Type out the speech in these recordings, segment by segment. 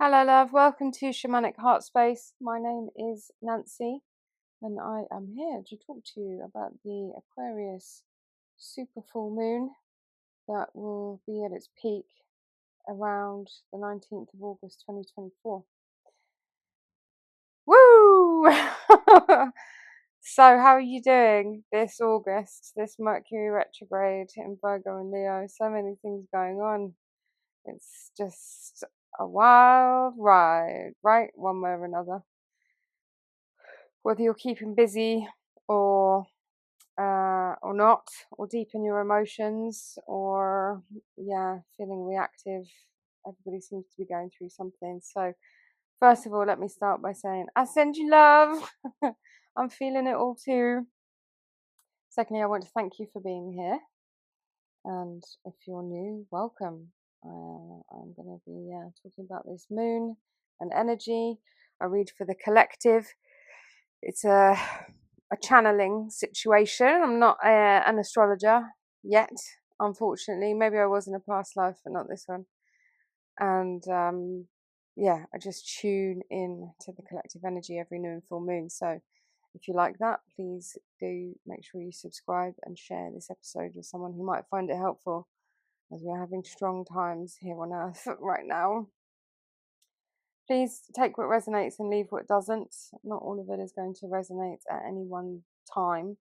Hello love, welcome to Shamanic Heartspace. My name is Nancy and I am here to talk to you about the Aquarius super full moon that will be at its peak around the 19th of August 2024. Woo! So how are you doing this August, this Mercury retrograde in Virgo and Leo? So many things going on. It's just a wild ride, right? One way or another. Whether you're keeping busy or not, or deep in your emotions, or feeling reactive. Everybody seems to be going through something. So first of all, let me start by saying I send you love. I'm feeling it all too. Secondly, I want to thank you for being here, and if you're new, welcome. I'm going to be talking about this moon and energy. I read for the collective. It's a channeling situation. I'm not an astrologer yet, unfortunately. Maybe I was in a past life, but not this one. And I just tune in to the collective energy every new and full moon. So if you like that, please do make sure you subscribe and share this episode with someone who might find it helpful, as we're having strong times here on Earth right now. Please take what resonates and leave what doesn't. Not all of it is going to resonate at any one time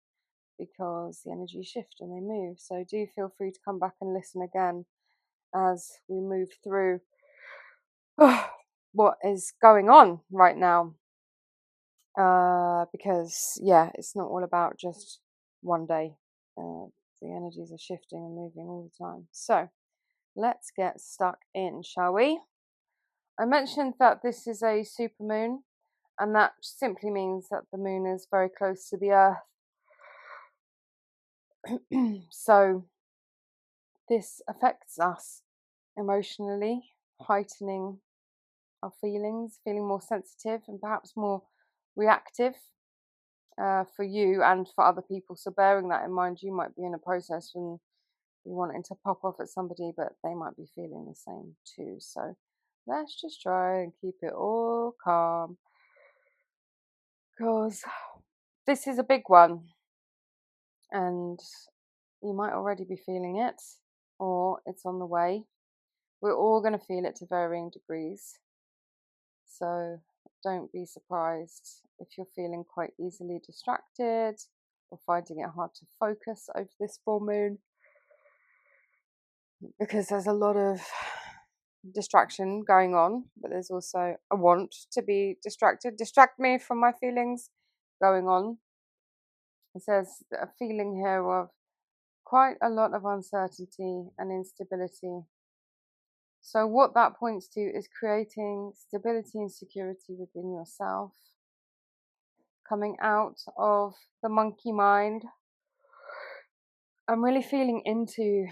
because the energies shift and they move. So do feel free to come back and listen again as we move through what is going on right now. Because it's not all about just one day. The energies are shifting and moving all the time. So let's get stuck in, shall we? I mentioned that this is a supermoon, and that simply means that the moon is very close to the Earth. So this affects us emotionally, heightening our feelings, feeling more sensitive and perhaps more reactive for you and for other people. So bearing that in mind, you might be in a process and you're wanting to pop off at somebody, but they might be feeling the same too. So let's just try and keep it all calm, because this is a big one and you might already be feeling it, or it's on the way. We're all going to feel it to varying degrees. So don't be surprised if you're feeling quite easily distracted or finding it hard to focus over this full moon, because there's a lot of distraction going on, but there's also a want to be distracted. Distract me from my feelings going on. It says a feeling here of quite a lot of uncertainty and instability. So what that points to is creating stability and security within yourself, coming out of the monkey mind and really feeling into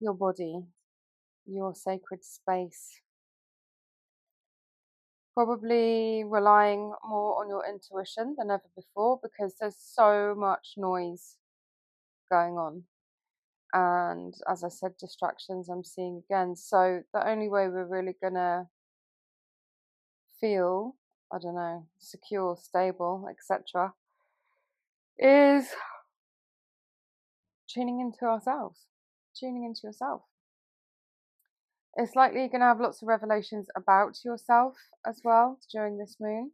your body, your sacred space. Probably relying more on your intuition than ever before, because there's so much noise going on. And as I said, distractions I'm seeing again. So the only way we're really gonna feel, I don't know, secure, stable, etc., is tuning into ourselves, tuning into yourself. It's likely you're going to have lots of revelations about yourself as well during this moon.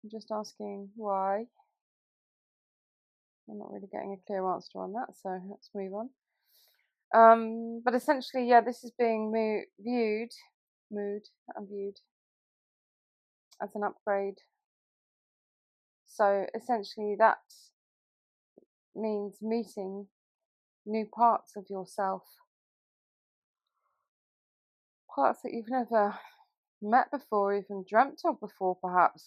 I'm just asking why. I'm not really getting a clear answer on that, so let's move on. But essentially, this is being viewed as an upgrade. So essentially that means meeting new parts of yourself, parts that you've never met before, even dreamt of before perhaps.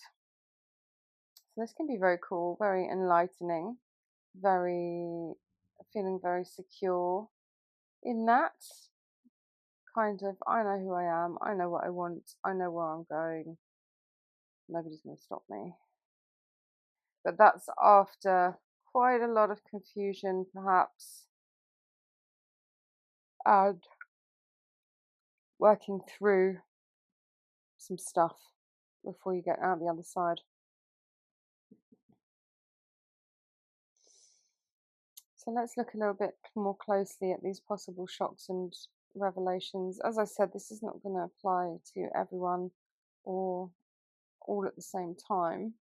So this can be very cool, very enlightening, feeling very secure in that kind of, I know who I am, I know what I want, I know where I'm going, nobody's going to stop me. But that's after quite a lot of confusion perhaps, and working through some stuff before you get out the other side. So let's look a little bit more closely at these possible shocks and revelations. As I said, this is not going to apply to everyone or all at the same time.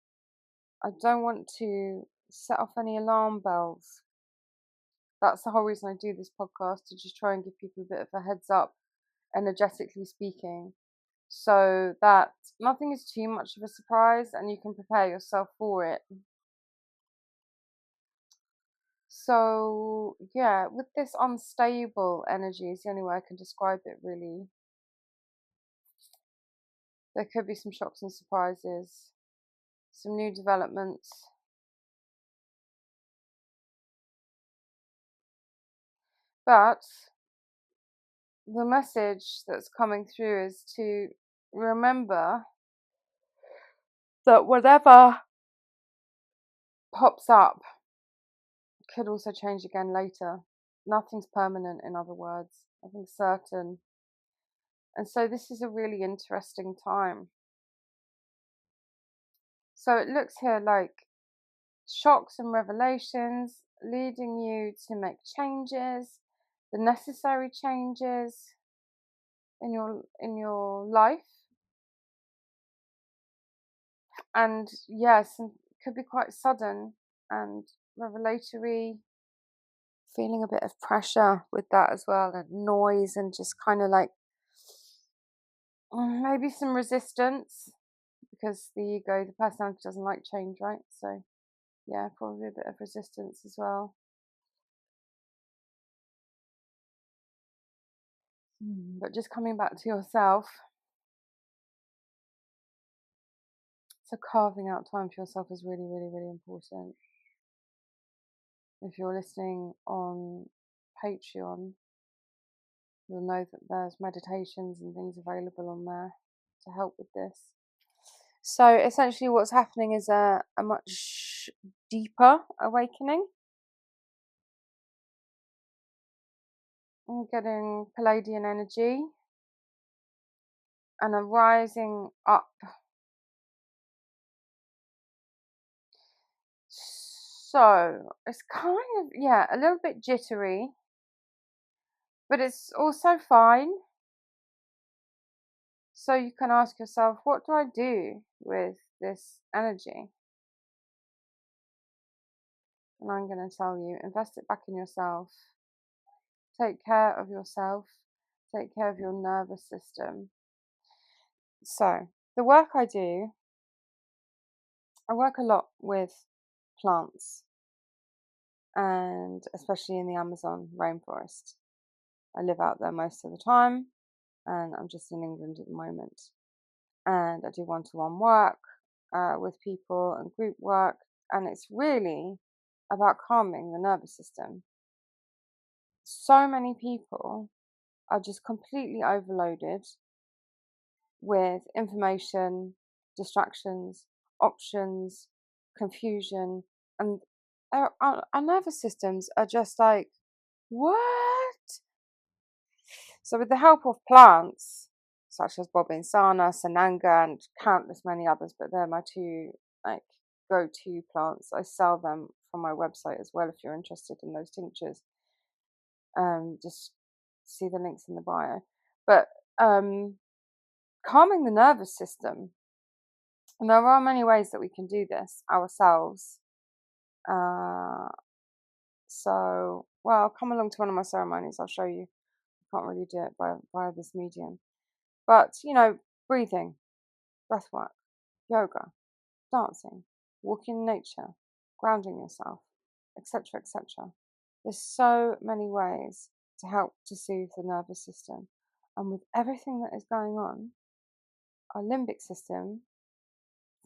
I don't want to set off any alarm bells. That's the whole reason I do this podcast, to just try and give people a bit of a heads up, energetically speaking, so that nothing is too much of a surprise and you can prepare yourself for it. So yeah, with this unstable energy is the only way I can describe it, really. There could be some shocks and surprises, some new developments. But the message that's coming through is to remember that whatever pops up could also change again later. Nothing's permanent, in other words. Nothing's certain. And so this is a really interesting time. So it looks here like shocks and revelations leading you to make changes, the necessary changes in your life. And yes, it could be quite sudden and revelatory. Feeling a bit of pressure with that as well, and noise, and just kind of like maybe some resistance, because the ego, the personality, doesn't like change, right? So yeah, probably a bit of resistance as well. But just coming back to yourself. So carving out time for yourself is really, really, really important. If you're listening on Patreon, you'll know that there's meditations and things available on there to help with this. So essentially what's happening is a much deeper awakening. I'm getting Palladian energy and a rising up. So it's kind of, yeah, a little bit jittery, but it's also fine. So you can ask yourself, what do I do with this energy? And I'm going to tell you, invest it back in yourself. Take care of yourself. Take care of your nervous system. So the work I do, I work a lot with plants, and especially in the Amazon rainforest. I live out there most of the time, and I'm just in England at the moment. And I do one-to-one work with people and group work, and it's really about calming the nervous system. So many people are just completely overloaded with information, distractions, options, confusion, and our nervous systems are just like, what? So with the help of plants, such as Bobinsana, Sananga, and countless many others, but they're my two like go-to plants. I sell them from my website as well if you're interested in those tinctures. Just see the links in the bio. But calming the nervous system, and there are many ways that we can do this ourselves. So, well, come along to one of my ceremonies. I'll show you. I can't really do it via this medium. But, breathing, breath work, yoga, dancing, walking in nature, grounding yourself, etc., etc. There's so many ways to help to soothe the nervous system. And with everything that is going on, our limbic system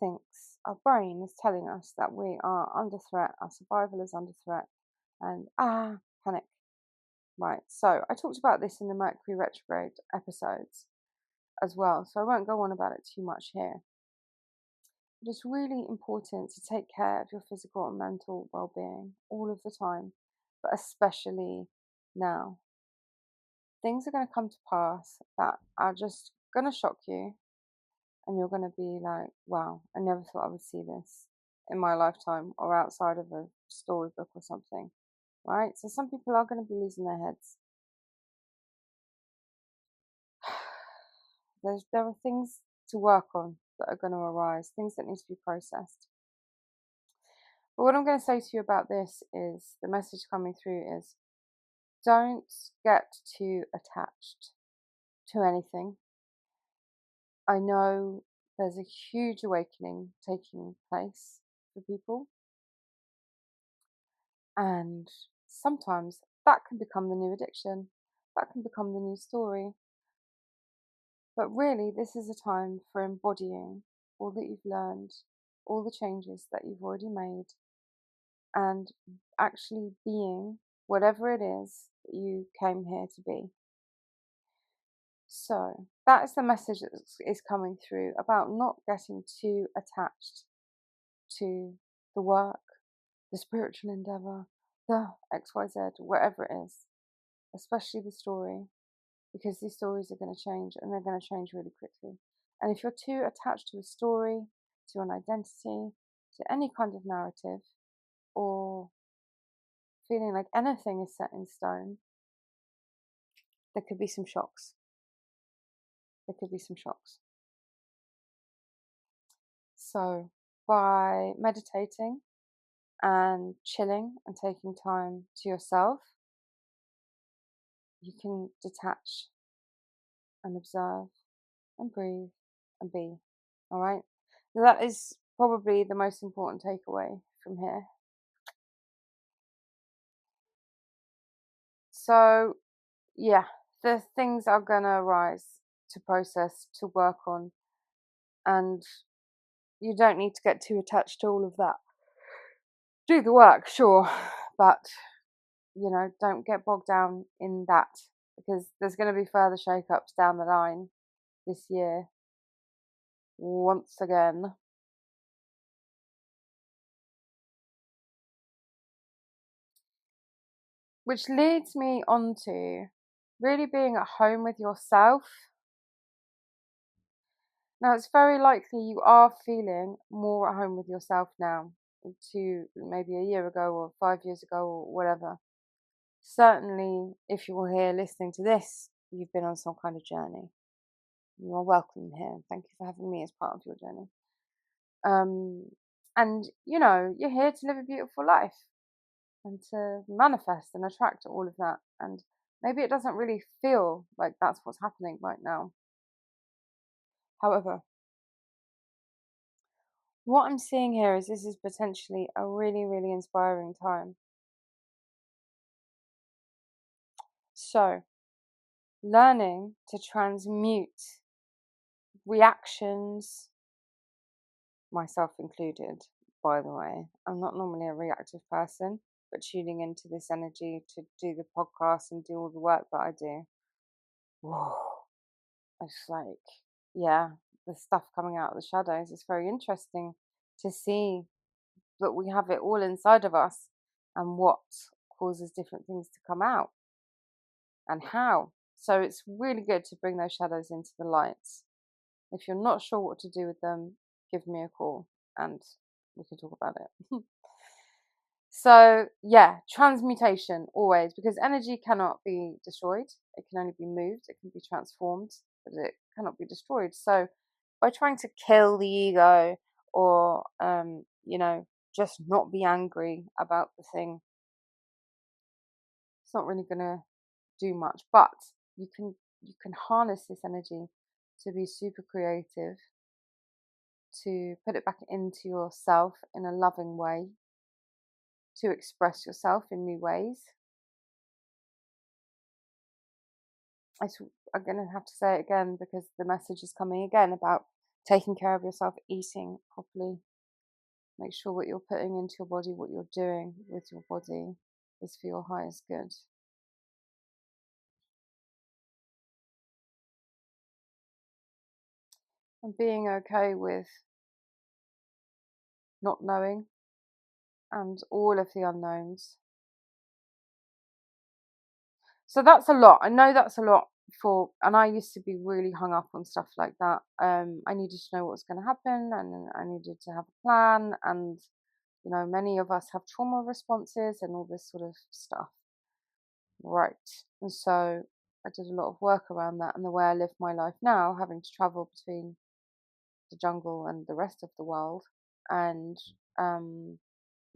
thinks, our brain is telling us that we are under threat, our survival is under threat, and panic. Right, so I talked about this in the Mercury retrograde episodes as well, so I won't go on about it too much here. But it's really important to take care of your physical and mental well-being all of the time, but especially now. Things are going to come to pass that are just going to shock you. and you're going to be like, wow, I never thought I would see this in my lifetime or outside of a storybook or something, right? So some people are going to be losing their heads. There are things to work on that are going to arise, things that need to be processed. But what I'm going to say to you about this is, the message coming through is, don't get too attached to anything. I know there's a huge awakening taking place for people, and sometimes that can become the new addiction, that can become the new story. But really, this is a time for embodying all that you've learned, all the changes that you've already made, and actually being whatever it is that you came here to be. So that is the message that is coming through, about not getting too attached to the work, the spiritual endeavour, the XYZ, whatever it is, especially the story, because these stories are going to change, and they're going to change really quickly. And if you're too attached to a story, to an identity, to any kind of narrative, or feeling like anything is set in stone, there could be some shocks. There could be some shocks. So by meditating and chilling and taking time to yourself, you can detach and observe and breathe and be. All right? That is probably the most important takeaway from here. So, yeah, the things are going to arise to process, to work on, and you don't need to get too attached to all of that. Do the work, sure, but, don't get bogged down in that, because there's going to be further shake-ups down the line this year, once again. Which leads me on to really being at home with yourself. Now, it's very likely you are feeling more at home with yourself now to maybe a year ago or 5 years ago or whatever. Certainly, if you're here listening to this, you've been on some kind of journey. You are welcome here. Thank you for having me as part of your journey. And, you're here to live a beautiful life and to manifest and attract all of that. And maybe it doesn't really feel like that's what's happening right now. However, what I'm seeing here is this is potentially a really, really inspiring time. So, learning to transmute reactions, myself included, by the way. I'm not normally a reactive person, but tuning into this energy to do the podcast and do all the work that I do, whoa, it's like, yeah, the stuff coming out of the shadows is very interesting to see that we have it all inside of us, and what causes different things to come out and how. So it's really good to bring those shadows into the light. If you're not sure what to do with them, give me a call and we can talk about it. So yeah, transmutation always, because energy cannot be destroyed. It can only be moved. It can be transformed, but it cannot be destroyed. So by trying to kill the ego, or just not be angry about the thing, it's not really gonna do much. But you can harness this energy to be super creative, to put it back into yourself in a loving way, to express yourself in new ways. I'm going to have to say it again, because the message is coming again about taking care of yourself, eating properly. Make sure what you're putting into your body, what you're doing with your body, is for your highest good. And being okay with not knowing and all of the unknowns. So that's a lot. I know that's a lot and I used to be really hung up on stuff like that. I needed to know what was going to happen, and I needed to have a plan. And many of us have trauma responses and all this sort of stuff, right? And so I did a lot of work around that, and the way I live my life now, having to travel between the jungle and the rest of the world, and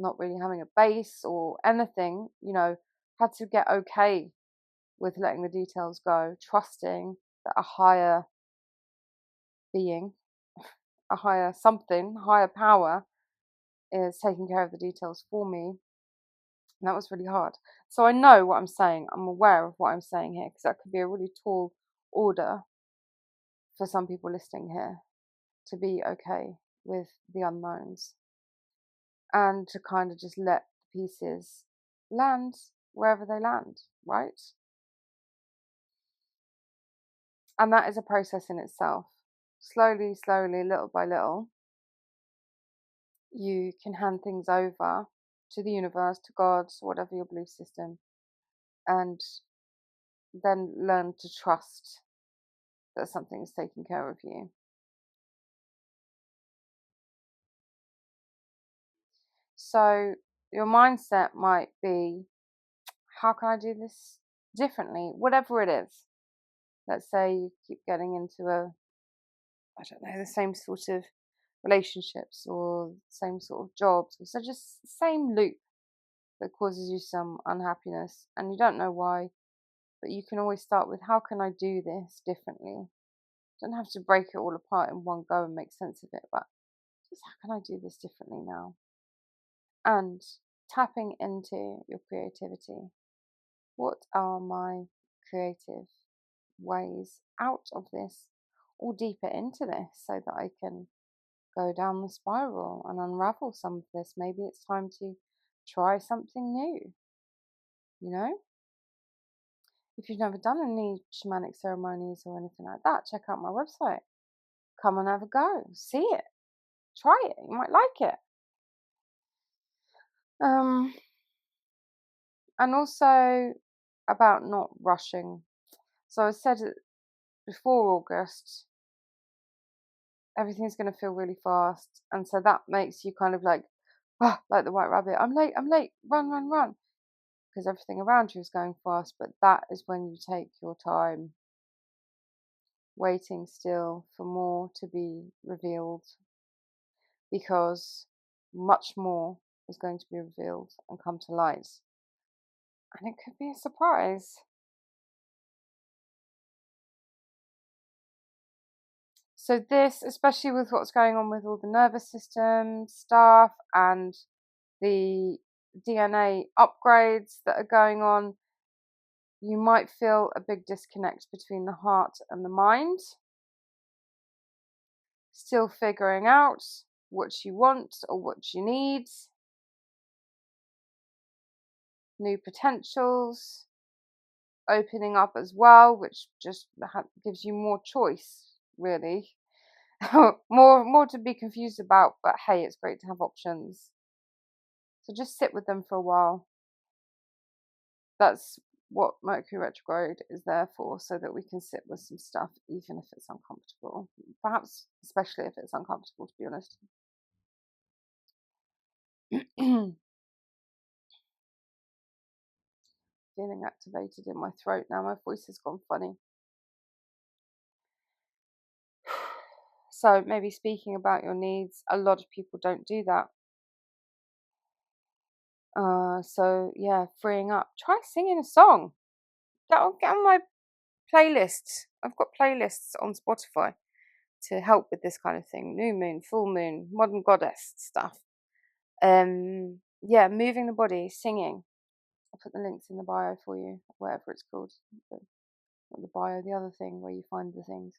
not really having a base or anything, had to get okay with letting the details go, trusting that a higher being, a higher something, higher power is taking care of the details for me. And that was really hard. So I know what I'm saying. I'm aware of what I'm saying here, because that could be a really tall order for some people listening here, to be okay with the unknowns and to kind of just let the pieces land wherever they land, right? And that is a process in itself. Slowly, little by little, you can hand things over to the universe, to God, whatever your belief system, and then learn to trust that something is taking care of you. So your mindset might be, how can I do this differently? Whatever it is. Let's say you keep getting into the same sort of relationships or same sort of jobs. So just same loop that causes you some unhappiness and you don't know why, but you can always start with, how can I do this differently? You don't have to break it all apart in one go and make sense of it, but just, how can I do this differently now? And tapping into your creativity. What are my creative ways out of this, or deeper into this, so that I can go down the spiral and unravel some of this? Maybe it's time to try something new, If you've never done any shamanic ceremonies or anything like that, check out my website. Come and have a go. See it. Try it. You might like it. And also about not rushing. So I said it before August, everything's going to feel really fast. And so that makes you kind of like the white rabbit. I'm late, run, run, run. Because everything around you is going fast. But that is when you take your time, waiting still for more to be revealed. Because much more is going to be revealed and come to light. And it could be a surprise. So this, especially with what's going on with all the nervous system stuff and the DNA upgrades that are going on, you might feel a big disconnect between the heart and the mind. Still figuring out what you want or what you need. New potentials opening up as well, which just gives you more choice, really. more to be confused about, but hey, it's great to have options. So just sit with them for a while. That's what Mercury retrograde is there for, so that we can sit with some stuff, even if it's uncomfortable. Perhaps especially if it's uncomfortable, to be honest. Feeling activated in my throat now. My voice has gone funny. So maybe speaking about your needs. A lot of people don't do that. So yeah, freeing up. Try singing a song. Get on my playlist. I've got playlists on Spotify to help with this kind of thing. New moon, full moon, modern goddess stuff. Yeah, moving the body, singing. I'll put the links in the bio for you, whatever it's called. Not the bio, the other thing where you find the things.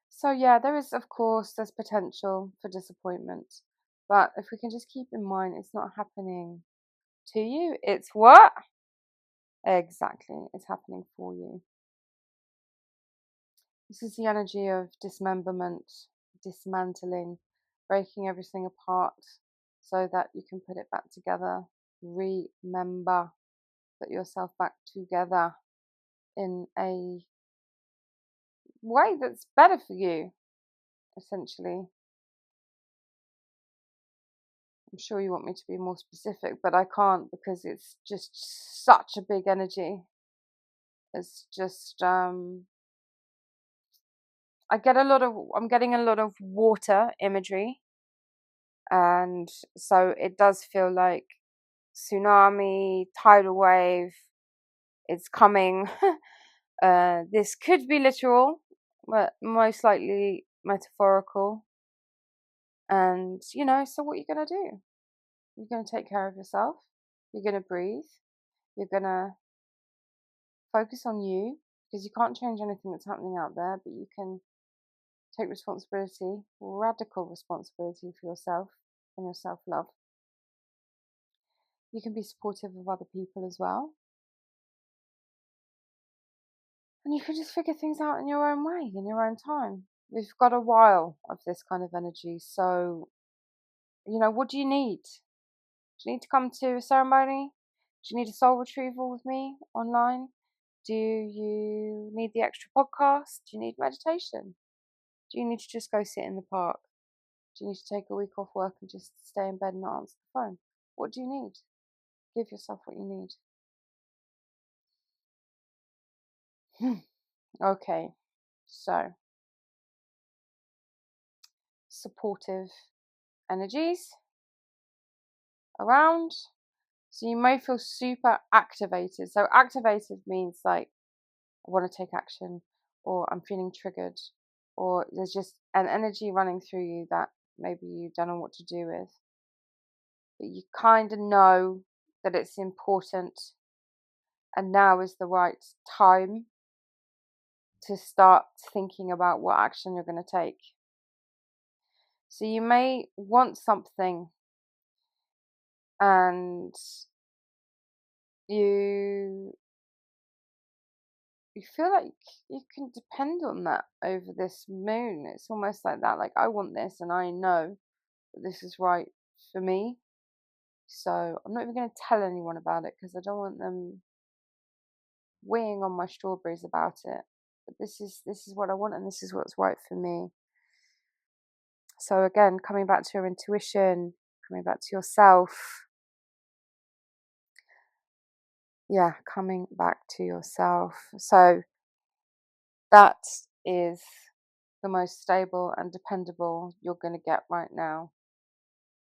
So yeah, there's potential for disappointment, but if we can just keep in mind, it's not happening to you, it's what? Exactly, it's happening for you. This is the energy of dismemberment, dismantling, breaking everything apart so that you can put it back together remember, put yourself back together in a way that's better for you, essentially. I'm sure you want me to be more specific, but I can't because it's just such a big energy. It's just I'm getting a lot of water imagery, and so it does feel like tsunami, tidal wave, it's coming. This could be literal, but most likely metaphorical. And so what are you gonna do? You're gonna take care of yourself. You're gonna breathe. You're gonna focus on you, because you can't change anything that's happening out there, but you can take responsibility, radical responsibility for yourself and your self-love. You can be supportive of other people as well. And you can just figure things out in your own way, in your own time. We've got a while of this kind of energy. So, what do you need? Do you need to come to a ceremony? Do you need a soul retrieval with me online? Do you need the extra podcast? Do you need meditation? Do you need to just go sit in the park? Do you need to take a week off work and just stay in bed and not answer the phone? What do you need? Give yourself what you need. Okay, so supportive energies around. So you may feel super activated. So activated means like, I want to take action, or I'm feeling triggered, or there's just an energy running through you that maybe you don't know what to do with. But you kind of know that it's important, and now is the right time to start thinking about what action you're going to take. So you may want something, and you feel like you can depend on that over this moon. It's almost like that, like, I want this and I know that this is right for me. So I'm not even going to tell anyone about it, because I don't want them weighing on my strawberries about it. But this is what I want, and this is what's right for me. So again, coming back to your intuition, coming back to yourself. Yeah, coming back to yourself. So that is the most stable and dependable you're going to get right now,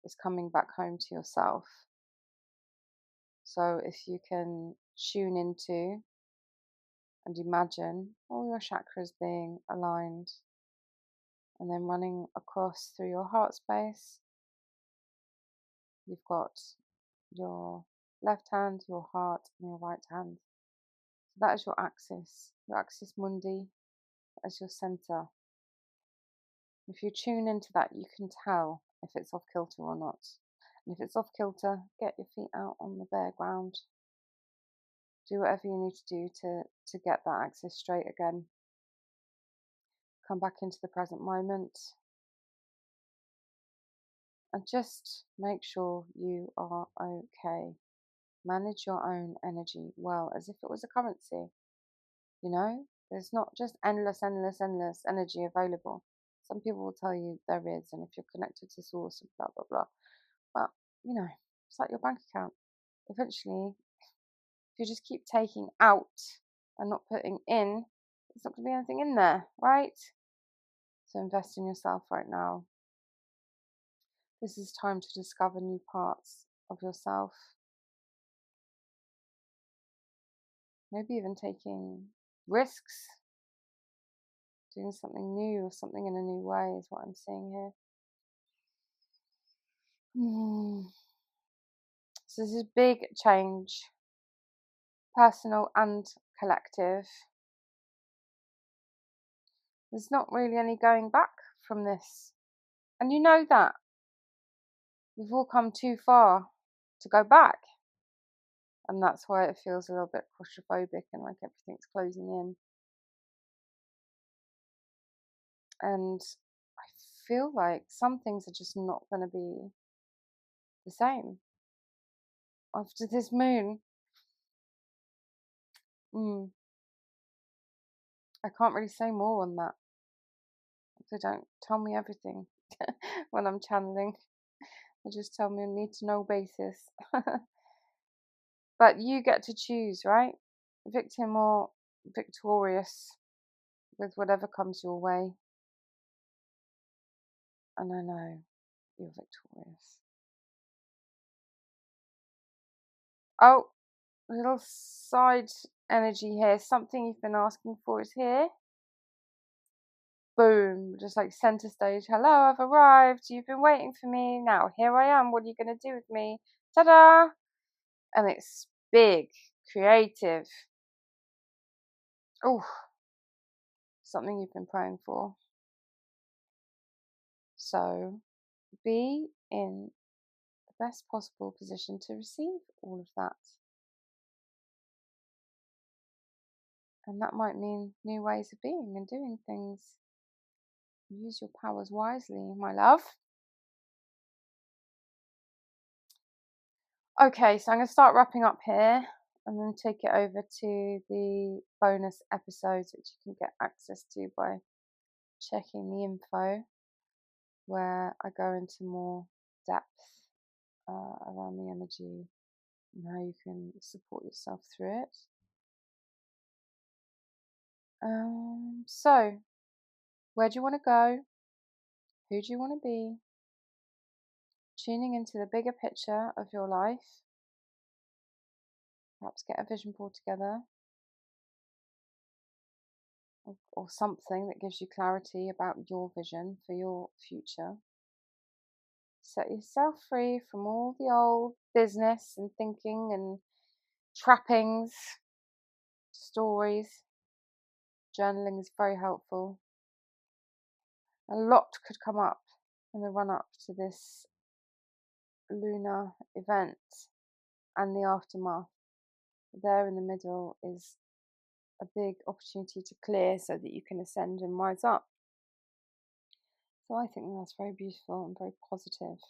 is coming back home to yourself. So if you can tune into and imagine all your chakras being aligned, and then running across through your heart space, you've got your left hand, your heart, and your right hand. So that is your axis mundi, that is your center. If you tune into that, you can tell if it's off kilter or not. And if it's off kilter, get your feet out on the bare ground. Do whatever you need to do to get that axis straight again. Come back into the present moment. And just make sure you are okay. Manage your own energy well, as if it was a currency. There's not just endless energy available. Some people will tell you there is, and if you're connected to source and blah, blah, blah. But, it's like your bank account. Eventually, if you just keep taking out and not putting in, there's not going to be anything in there, right? So invest in yourself right now. This is time to discover new parts of yourself. Maybe even taking risks, doing something new or something in a new way is what I'm seeing here. So this is big change, personal and collective. There's not really any going back from this. And you know that. We've all come too far to go back. And that's why it feels a little bit claustrophobic and like everything's closing in. And I feel like some things are just not going to be the same after this moon. I can't really say more on that. They don't tell me everything when I'm channeling. They just tell me on need to know basis. But you get to choose, right? Victim or victorious with whatever comes your way. And I know you're victorious. Oh, a little side energy here. Something you've been asking for is here. Boom, just like center stage. Hello, I've arrived. You've been waiting for me. Now here I am. What are you going to do with me? Ta-da! And it's big, creative. Oh, something you've been praying for. So be in the best possible position to receive all of that. And that might mean new ways of being and doing things. Use your powers wisely, my love. Okay, so I'm going to start wrapping up here and then take it over to the bonus episodes, which you can get access to by checking the info, where I go into more depth around the energy and how you can support yourself through it. So, where do you want to go? Who do you want to be? Tuning into the bigger picture of your life. Perhaps get a vision board together. Or something that gives you clarity about your vision for your future. Set yourself free from all the old business and thinking and trappings, stories. Journaling is very helpful. A lot could come up in the run up to this lunar event and the aftermath. There in the middle is a big opportunity to clear so that you can ascend and rise up. So I think that's very beautiful and very positive.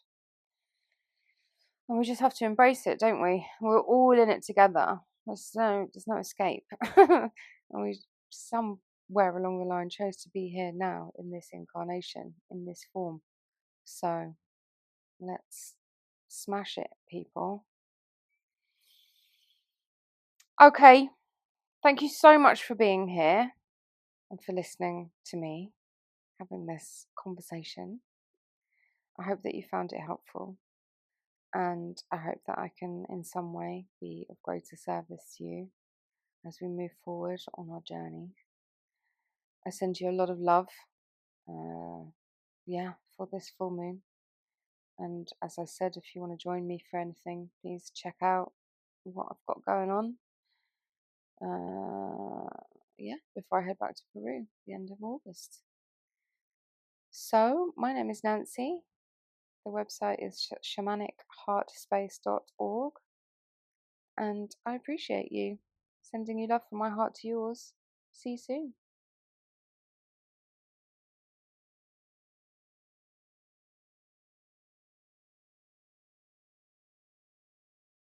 And we just have to embrace it, don't we? We're all in it together. There's no escape. And we somewhere along the line chose to be here now in this incarnation, in this form. So let's smash it, people. Okay. Thank you so much for being here and for listening to me having this conversation. I hope that you found it helpful, and I hope that I can in some way be of greater service to you as we move forward on our journey. I send you a lot of love for this full moon, and as I said, if you want to join me for anything, please check out what I've got going on before I head back to Peru at the end of August. So my name is Nancy. The website is shamanicheartspace.org, and I appreciate you. Sending you love from my heart to yours. See you soon.